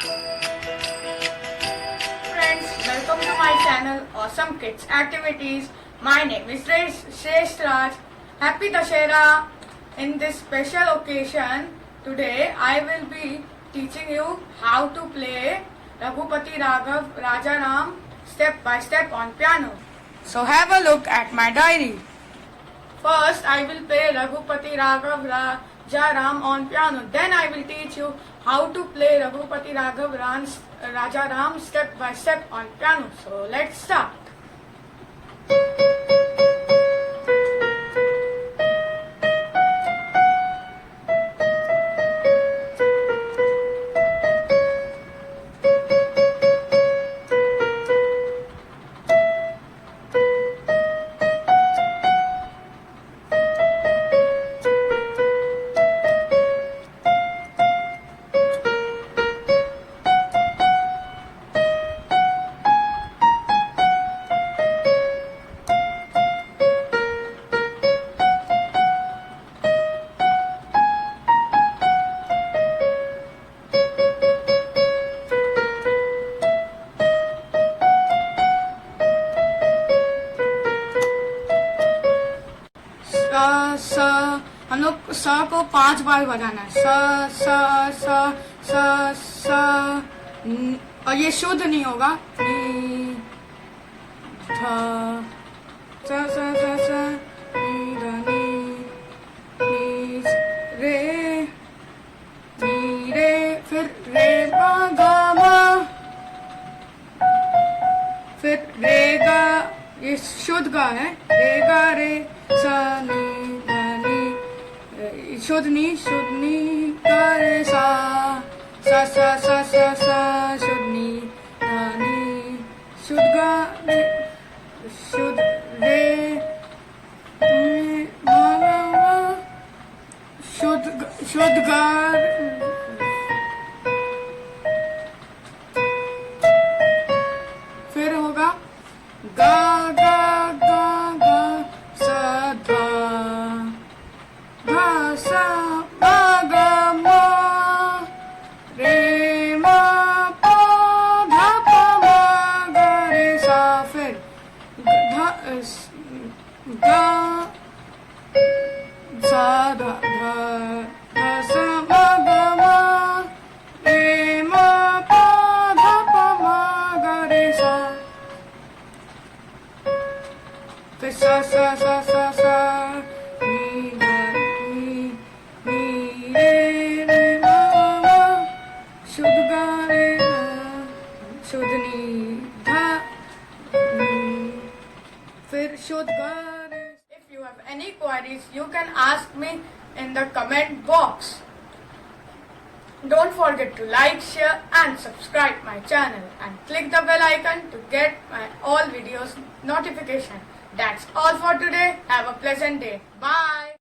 Friends, welcome to my channel Awesome Kids Activities. My name is Shrestha Raj. Happy Dussehra. In this special occasion, today I will be teaching you how to play Raghupati Raghav Raja Ram step by step on piano. So have a look at my diary. First, I will play Raghupati Raghav Raja Ram on piano. Then I will teach you how to play Raghupati Raghav Raja Ram step by step on piano. So let's start. हम लोग स को 5 बार बजाना है। स स स स स और ये शुद्ध नहीं होगा। नी ध स स स स नी ध नी रे फिर रे गा गा मा फिर रे गा, ये शुद्ध गा है। रे गा रे स नी शुद्ध नी गा रे सा सा सा सा सा सा शुद्ध नी शुद्ध गा रे शुद्ध रे शुद्ध गा फिर होगा गा गा गा गा सा धा धा सा मा गा मा रे मा पा धा पा मा गा रे सा फिर धा गा सा धा धा धा सा मा गा मा रे मा पा धा पा मा गा रे सा फिर सा सा सा सा सा शुद्ध गा रे शुद्ध नी धा फिर शुद्ध गा रे. If you have any queries, you can ask me in the comment box. Don't forget to like, share and subscribe my channel and click the bell icon to get my all videos notification. That's all for today. Have a pleasant day. Bye.